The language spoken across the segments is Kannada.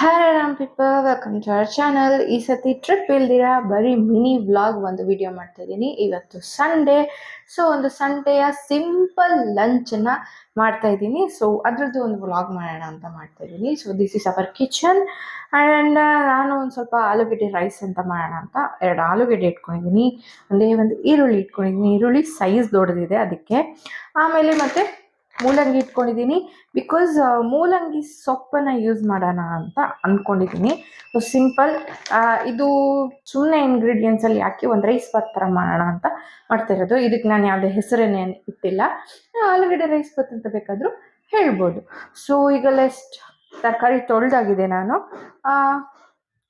Hi Ram people, welcome to our channel. ಈ ಸತಿ ಟ್ರಿಪ್ ಇಲ್ದಿರ ಬರೀ ಮಿನಿ ವ್ಲಾಗ್ ಒಂದು ವಿಡಿಯೋ ಮಾಡ್ತಾ ಇದ್ದೀನಿ. ಇವತ್ತು ಸಂಡೇ, ಸೊ ಒಂದು ಸಂಡೆಯ ಸಿಂಪಲ್ ಲಂಚನ್ನ ಮಾಡ್ತಾ ಇದ್ದೀನಿ. ಸೊ ಅದ್ರದ್ದು ಒಂದು ವ್ಲಾಗ್ ಮಾಡೋಣ ಅಂತ ಮಾಡ್ತಾ ಇದ್ದೀನಿ. So this is our kitchen and ನಾನು ಒಂದು ಸ್ವಲ್ಪ ಆಲೂಗೆಡ್ಡೆ ರೈಸ್ ಅಂತ ಮಾಡೋಣ ಅಂತ 2 ಆಲೂಗೆಡ್ಡೆ ಇಟ್ಕೊಂಡಿದ್ದೀನಿ. ಒಂದು ಈರುಳ್ಳಿ ಇಟ್ಕೊಂಡಿದ್ದೀನಿ. ಈರುಳ್ಳಿ ಸೈಜ್ ದೊಡ್ಡದಿದೆ ಅದಕ್ಕೆ. ಆಮೇಲೆ ಮತ್ತೆ ಮೂಲಂಗಿ ಇಟ್ಕೊಂಡಿದ್ದೀನಿ. ಬಿಕಾಸ್ ಮೂಲಂಗಿ ಸೊಪ್ಪನ್ನು ಯೂಸ್ ಮಾಡೋಣ ಅಂತ ಅಂದ್ಕೊಂಡಿದ್ದೀನಿ. ಸಿಂಪಲ್ ಇದು ಸುಮ್ಮನೆ ಇಂಗ್ರೀಡಿಯೆಂಟ್ಸಲ್ಲಿ ಹಾಕಿ ಒಂದು ರೈಸ್ ಬಾತ್ ಥರ ಮಾಡೋಣ ಅಂತ ಮಾಡ್ತಾ ಇರೋದು. ಇದಕ್ಕೆ ನಾನು ಯಾವುದೇ ಹೆಸರೇನೇನು ಇಟ್ಟಿಲ್ಲ. ಆಲೂಗಡ್ಡೆ ರೈಸ್ ಬಾತ್ ಅಂತ ಬೇಕಾದರೂ ಹೇಳ್ಬೋದು. ಸೊ ಈಗ ಲೆಸ್ಟ್ ತರಕಾರಿ ತೊಳೆದಾಗಿದೆ, ನಾನು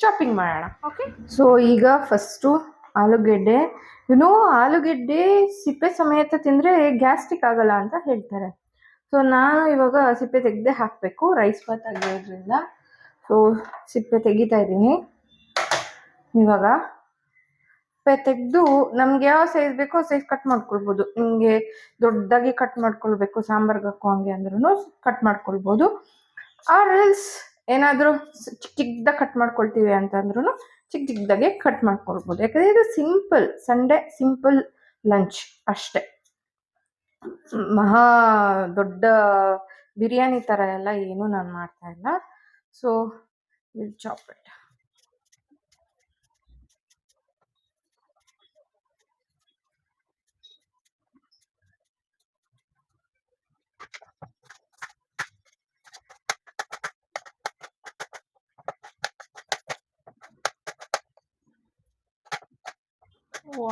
ಚಾಪಿಂಗ್ ಮಾಡೋಣ. ಓಕೆ, ಸೊ ಈಗ ಫಸ್ಟು ಆಲೂಗೆಡ್ಡೆ ಆಲೂಗೆಡ್ಡೆ ಸಿಪ್ಪೆ ಸಮೇತ ತಿಂದರೆ ಗ್ಯಾಸ್ಟ್ರಿಕ್ ಆಗಲ್ಲ ಅಂತ ಹೇಳ್ತಾರೆ. ಸೊ ನಾನು ಇವಾಗ ಸಿಪ್ಪೆ ತೆಗೆದೇ ಹಾಕಬೇಕು, ರೈಸ್ ಬಾತ್ ಆಗಿರೋದ್ರಿಂದ. ಸೊ ಸಿಪ್ಪೆ ತೆಗಿತಾ ಇದ್ದೀನಿ. ಇವಾಗ ಸಿಪ್ಪೆ ತೆಗೆದು ನಮ್ಗೆ ಯಾವ ಸೈಜ್ ಬೇಕೋ ಸೈಜ್ ಕಟ್ ಮಾಡ್ಕೊಳ್ಬೋದು. ನಿಮಗೆ ದೊಡ್ಡದಾಗಿ ಕಟ್ ಮಾಡ್ಕೊಳ್ಬೇಕು, ಸಾಂಬಾರ್ಗೆ ಹಾಕೋ ಹಂಗೆ ಅಂದ್ರೂ ಕಟ್ ಮಾಡ್ಕೊಳ್ಬೋದು. ಆರ್ ಎಲ್ಸ್ ಏನಾದರೂ ಚಿಕ್ಕದಾಗಿ ಕಟ್ ಮಾಡ್ಕೊಳ್ತೀವಿ ಅಂತಂದ್ರೂ ಚಿಕ್ಕದಾಗೆ ಕಟ್ ಮಾಡ್ಕೊಳ್ಬೋದು. ಯಾಕಂದರೆ ಇದು ಸಿಂಪಲ್ ಸಂಡೇ, ಸಿಂಪಲ್ ಲಂಚ್ ಅಷ್ಟೇ. ಮಹಾ ದೊಡ್ಡ ಬಿರಿಯಾನಿ ಥರ ಎಲ್ಲ ಏನೂ ನಾನು ಮಾಡ್ತಾ ಇಲ್ಲ. So will chop it.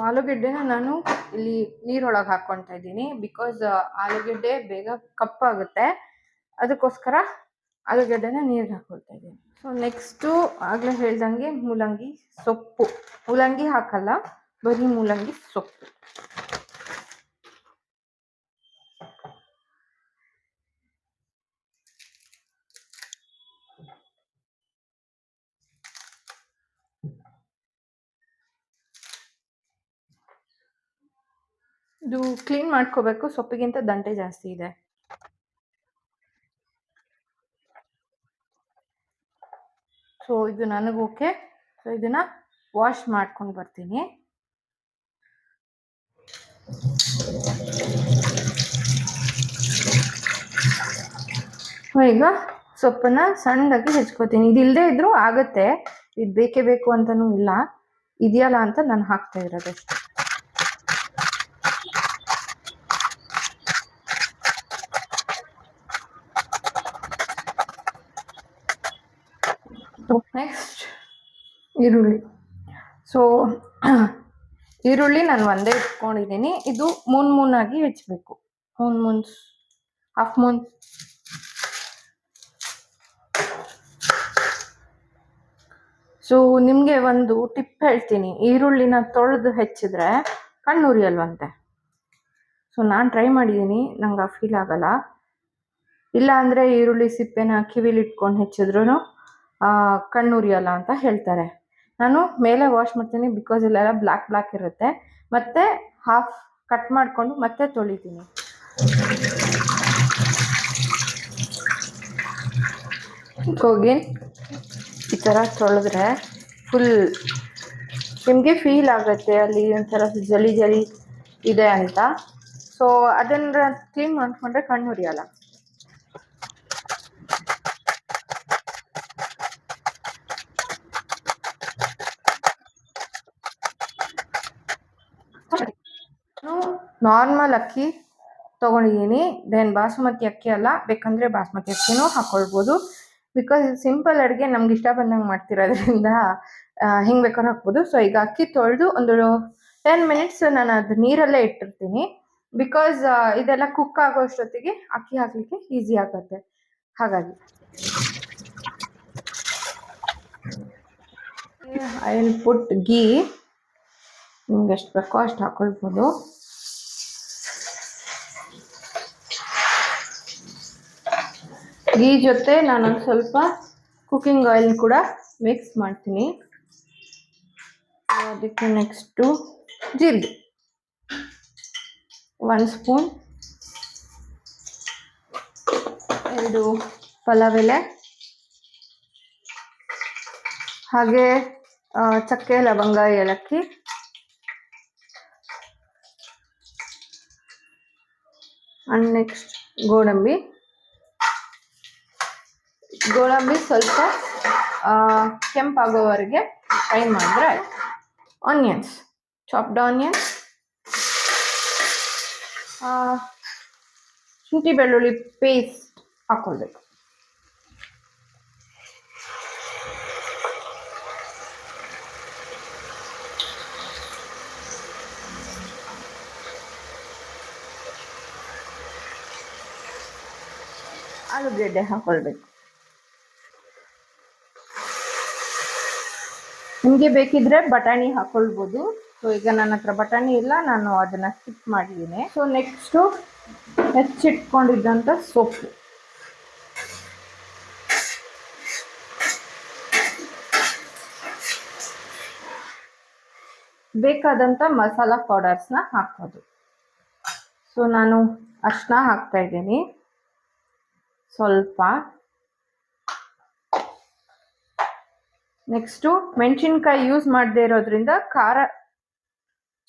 ಆಲೂಗೆಡ್ಡೆನ ನಾನು ಇಲ್ಲಿ ನೀರೊಳಗೆ ಹಾಕ್ಕೊಳ್ತಾ ಇದ್ದೀನಿ. ಬಿಕಾಸ್ ಆಲೂಗೆಡ್ಡೆ ಬೇಗ ಕಪ್ಪಾಗುತ್ತೆ, ಅದಕ್ಕೋಸ್ಕರ ಆಲೂಗೆಡ್ಡೆನ ನೀರಿಗೆ ಹಾಕ್ಕೊಳ್ತಾ ಇದ್ದೀನಿ. ಸೊ ನೆಕ್ಸ್ಟು ಆಗಲೇ ಹೇಳ್ದಂಗೆ ಮೂಲಂಗಿ ಸೊಪ್ಪು. ಮೂಲಂಗಿ ಹಾಕಲ್ಲ, ಬರೀ ಮೂಲಂಗಿ ಸೊಪ್ಪು. ಇದು ಕ್ಲೀನ್ ಮಾಡ್ಕೋಬೇಕು, ಸೊಪ್ಪಿಗಿಂತ ದಂಟೆ ಜಾಸ್ತಿ ಇದೆ. ಸೊ ಇದು ನನಗೆ ಓಕೆ. ಸೊ ಇದನ್ನ ವಾಶ್ ಮಾಡ್ಕೊಂಡು ಬರ್ತೀನಿ. ಈಗ ಸೊಪ್ಪನ್ನ ಸಣ್ಣದಾಗಿ ಹೆಚ್ಕೋತೀನಿ. ಇದಿಲ್ಲದೆ ಇದ್ರೂ ಆಗುತ್ತೆ, ಇದು ಬೇಕೇ ಬೇಕು ಅಂತನೂ ಇಲ್ಲ, ಇದೆಯಲ್ಲ ಅಂತ ನಾನು ಹಾಕ್ತಾ ಇರೋದಷ್ಟೇ. ನೆಕ್ಸ್ಟ್ ಈರುಳ್ಳಿ. ಸೊ ಈರುಳ್ಳಿ ನಾನು ಒಂದೇ ಇಟ್ಕೊಂಡಿದ್ದೀನಿ. ಇದು ಮೂನಾಗಿ ಹೆಚ್ಚಬೇಕು. Half moon. ಸೊ ನಿಮಗೆ ಒಂದು ಟಿಪ್ ಹೇಳ್ತೀನಿ, ಈರುಳ್ಳಿನ ತೊಳೆದು ಹೆಚ್ಚಿದ್ರೆ ಕಣ್ಣು ಉರಿಯಲ್ವಂತೆ. ಸೊ ನಾನು ಟ್ರೈ ಮಾಡಿದ್ದೀನಿ, ನಂಗೆ ಆ ಫೀಲ್ ಆಗಲ್ಲ. ಇಲ್ಲ ಅಂದರೆ ಈರುಳ್ಳಿ ಸಿಪ್ಪೆನ ಕಿವಿಲಿ ಇಟ್ಕೊಂಡು ಹೆಚ್ಚಿದ್ರೂ ಕಣ್ಣು ಉರಿಯಲ್ಲ ಅಂತ ಹೇಳ್ತಾರೆ. ನಾನು ಮೇಲೆ ವಾಶ್ ಮಾಡ್ತೀನಿ, ಬಿಕಾಸ್ ಇಲ್ಲೆಲ್ಲ ಬ್ಲ್ಯಾಕ್ ಇರುತ್ತೆ. ಮತ್ತೆ ಹಾಫ್ ಕಟ್ ಮಾಡಿಕೊಂಡು ಮತ್ತೆ ತೊಳಿತೀನಿ. ಹೋಗಿ ಈ ಥರ ತೊಳೆದ್ರೆ ಫುಲ್ ನಿಮಗೆ ಫೀಲ್ ಆಗುತ್ತೆ ಅಲ್ಲಿ ಒಂಥರ ಜಲಿ ಜಲಿ ಇದೆ ಅಂತ. ಸೊ ಅದನ್ನು ಕ್ಲೀನ್ ಮಾಡಿಕೊಂಡ್ರೆ ಕಣ್ಣು ಉರಿಯಲ್ಲ. ನಾರ್ಮಲ್ ಅಕ್ಕಿ ತೊಗೊಂಡಿದ್ದೀನಿ, ದೆನ್ ಬಾಸುಮತಿ ಅಕ್ಕಿ ಅಲ್ಲ, ಬೇಕಂದರೆ ಬಾಸುಮತಿ ಅಕ್ಕಿನೂ ಹಾಕ್ಕೊಳ್ಬೋದು. ಬಿಕಾಸ್ ಇದು ಸಿಂಪಲ್ ಅಡುಗೆ, ನಮ್ಗೆ ಇಷ್ಟ ಬಂದಂಗೆ ಮಾಡ್ತಿರೋದ್ರಿಂದ ಹಿಂಗೆ ಬೇಕಾದ್ರೂ ಹಾಕ್ಬೋದು. ಸೊ ಈಗ ಅಕ್ಕಿ ತೊಳೆದು ಒಂದು 10 ಮಿನಿಟ್ಸ್ ನಾನು ಅದು ನೀರಲ್ಲೇ ಇಟ್ಟಿರ್ತೀನಿ. ಬಿಕಾಸ್ ಇದೆಲ್ಲ ಕುಕ್ ಆಗೋ ಅಷ್ಟೊತ್ತಿಗೆ ಅಕ್ಕಿ ಹಾಕಲಿಕ್ಕೆ ಈಸಿ ಆಗುತ್ತೆ. ಹಾಗಾಗಿ ಐ ವಿಲ್ ಪುಟ್ ಗೀ. ನಿಮ್ಗೆ ಎಷ್ಟು ಬೇಕೋ ಅಷ್ಟು ಹಾಕೊಳ್ಬೋದು. ಗೀ ಜೊತೆ ನಾನೊಂದು ಸ್ವಲ್ಪ ಕುಕ್ಕಿಂಗ್ ಆಯಿಲ್ ಕೂಡ ಮಿಕ್ಸ್ ಮಾಡ್ತೀನಿ. ಅದಕ್ಕೆ ನೆಕ್ಸ್ಟು ಜೀರಿಗೆ 1 ಸ್ಪೂನ್, 2 ಪಲಾವ್ ಎಲೆ, ಹಾಗೆ ಚಕ್ಕೆ, ಲವಂಗ, ಏಲಕ್ಕಿ, ಆ್ಯಂಡ್ ನೆಕ್ಸ್ಟ್ ಗೋಡಂಬಿ ಸ್ವಲ್ಪ ಕೆಂಪಾಗೋವರೆಗೆ ಫ್ರೈ ಮಾಡಿದ್ರೆ ಆನಿಯನ್ಸ್, ಚಾಪ್ಡ್ ಆನಿಯನ್ಸ್, ಶುಂಠಿ ಬೆಳ್ಳುಳ್ಳಿ ಪೇಸ್ಟ್ ಹಾಕ್ಕೊಳ್ಬೇಕು. ಆಲೂಗೆಡ್ಡೆ ಹಾಕ್ಕೊಳ್ಬೇಕು. ನಿಮಗೆ ಬೇಕಿದ್ರೆ ಬಟಾಣಿ ಹಾಕ್ಕೊಳ್ಬೋದು. ಸೊ ಈಗ ನನ್ನ ಹತ್ರ ಬಟಾಣಿ ಇಲ್ಲ, ನಾನು ಅದನ್ನು ಸ್ಕಿಪ್ ಮಾಡಿದ್ದೀನಿ. ಸೊ ನೆಕ್ಸ್ಟು ಹೆಚ್ಚಿಟ್ಕೊಂಡಿದ್ದಂಥ ಸೊಪ್ಪು, ಬೇಕಾದಂಥ ಮಸಾಲ ಪೌಡರ್ಸ್ನ ಹಾಕೋದು. ಸೊ ನಾನು ಅರಿಶಿನ ಹಾಕ್ತಾ ಇದ್ದೀನಿ ಸ್ವಲ್ಪ. ನೆಕ್ಸ್ಟು ಮೆಣಸಿನ್ಕಾಯಿ ಯೂಸ್ ಮಾಡದೇ ಇರೋದ್ರಿಂದ ಖಾರ,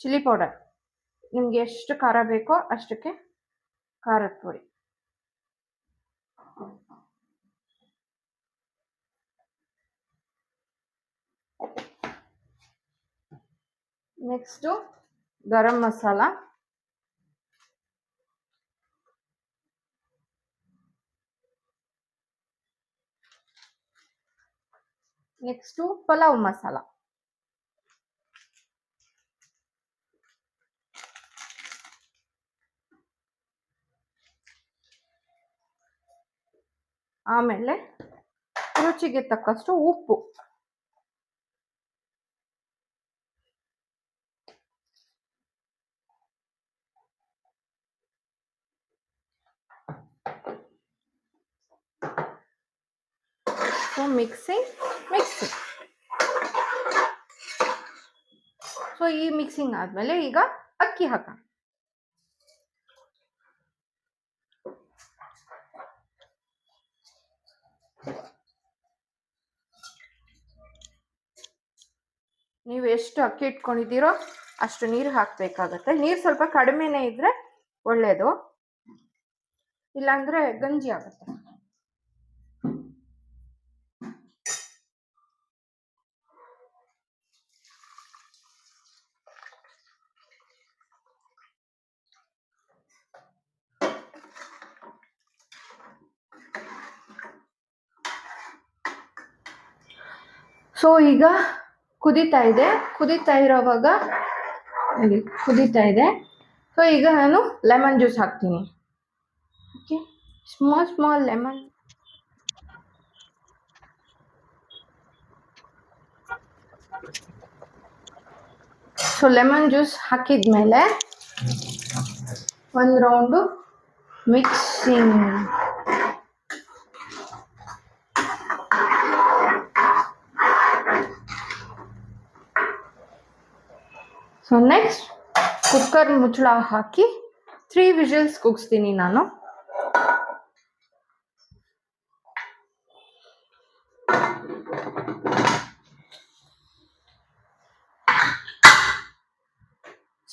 ಚಿಲ್ಲಿ ಪೌಡರ್, ನಿಮಗೆ ಎಷ್ಟು ಖಾರ ಬೇಕೋ ಅಷ್ಟಕ್ಕೆ ಖಾರದ ಪುಡಿ. ನೆಕ್ಸ್ಟು ಗರಂ ಮಸಾಲ, ನೆಕ್ಸ್ಟು ಪಲಾವ್ ಮಸಾಲ, ಆಮೇಲೆ ರುಚಿಗೆ ತಕ್ಕಷ್ಟು ಉಪ್ಪು. So mixing. ಸೊ ಈ ಮಿಕ್ಸಿಂಗ್ ಆದಮೇಲೆ ಈಗ ಅಕ್ಕಿ ಹಾಕೋಣ. ನೀವು ಎಷ್ಟು ಅಕ್ಕಿ ಇಟ್ಕೊಂಡಿದ್ದೀರೋ ಅಷ್ಟು ನೀರು ಹಾಕಬೇಕಾಗತ್ತೆ. ನೀರು ಸ್ವಲ್ಪ ಕಡಿಮೆನೇ ಇದ್ದರೆ ಒಳ್ಳೆಯದು, ಇಲ್ಲಾಂದರೆ ಗಂಜಿ ಆಗುತ್ತೆ. ಸೊ ಈಗ ಕುದೀತಾ ಇರೋವಾಗ ಕುದೀತಾ ಇದೆ. ಸೊ ಈಗ ನಾನು ಲೆಮನ್ ಜ್ಯೂಸ್ ಹಾಕ್ತೀನಿ. Okay, small lemon. So lemon juice ಹಾಕಿದ್ಮೇಲೆ ಒಂದು round mixing. So next cooker ಮುಚ್ಚಳ ಹಾಕಿ 3 ವಿಷಲ್ಸ್ ಕೂಗಿಸ್ತೀನಿ ನಾನು.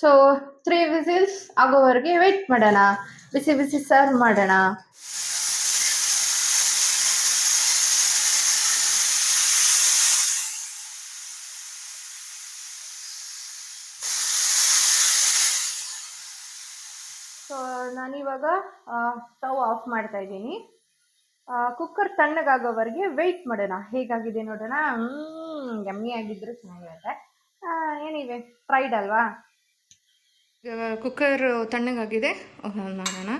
ಸೊ 3 ವಿಸಿಲ್ಸ್ ಆಗೋವರೆಗೆ ವೆಯ್ಟ್ ಮಾಡೋಣ, ಬಿಸಿ ಸರ್ವ್ ಮಾಡೋಣ. ಸೊ ನಾನಿವಾಗ ಸ್ಟವ್ ಆಫ್ ಮಾಡ್ತಾ ಇದ್ದೀನಿ. ಕುಕ್ಕರ್ ತಣ್ಣಗಾಗೋವರೆಗೆ ವೆಯ್ಟ್ ಮಾಡೋಣ. ಹೇಗಾಗಿದೆ ನೋಡೋಣ. ಯಮ್ಮಿ ಆಗಿದ್ರೆ ಚೆನ್ನಾಗಿರುತ್ತೆ. ಏನಿವೆ ಫ್ರೈಡ್ ಅಲ್ವಾ. ಕುಕ್ಕರ್ ತಣ್ಣಗಾಗಿದೆ, ನೋಡೋಣ.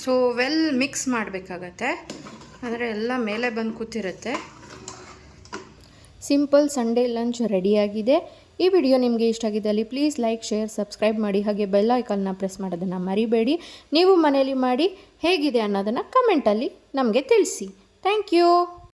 ಸೊ ವೆಲ್ ಮಿಕ್ಸ್ ಮಾಡಬೇಕಾಗತ್ತೆ, ಅಂದರೆ ಎಲ್ಲ ಮೇಲೆ ಬಂದು ಕೂತಿರುತ್ತೆ. ಸಿಂಪಲ್ ಸಂಡೇ ಲಂಚ್ ರೆಡಿಯಾಗಿದೆ. ಈ ವಿಡಿಯೋ ನಿಮಗೆ ಇಷ್ಟ ಆಗಿದ್ದಲ್ಲಿ ಪ್ಲೀಸ್ ಲೈಕ್, ಶೇರ್, ಸಬ್ಸ್ಕ್ರೈಬ್ ಮಾಡಿ. ಹಾಗೆ ಬೆಲ್ ಐಕಾನ್ನ ಪ್ರೆಸ್ ಮಾಡೋದನ್ನು ಮರಿಬೇಡಿ. ನೀವು ಮನೆಯಲ್ಲಿ ಮಾಡಿ ಹೇಗಿದೆ ಅನ್ನೋದನ್ನು ಕಮೆಂಟಲ್ಲಿ ನಮಗೆ ತಿಳಿಸಿ. Thank you.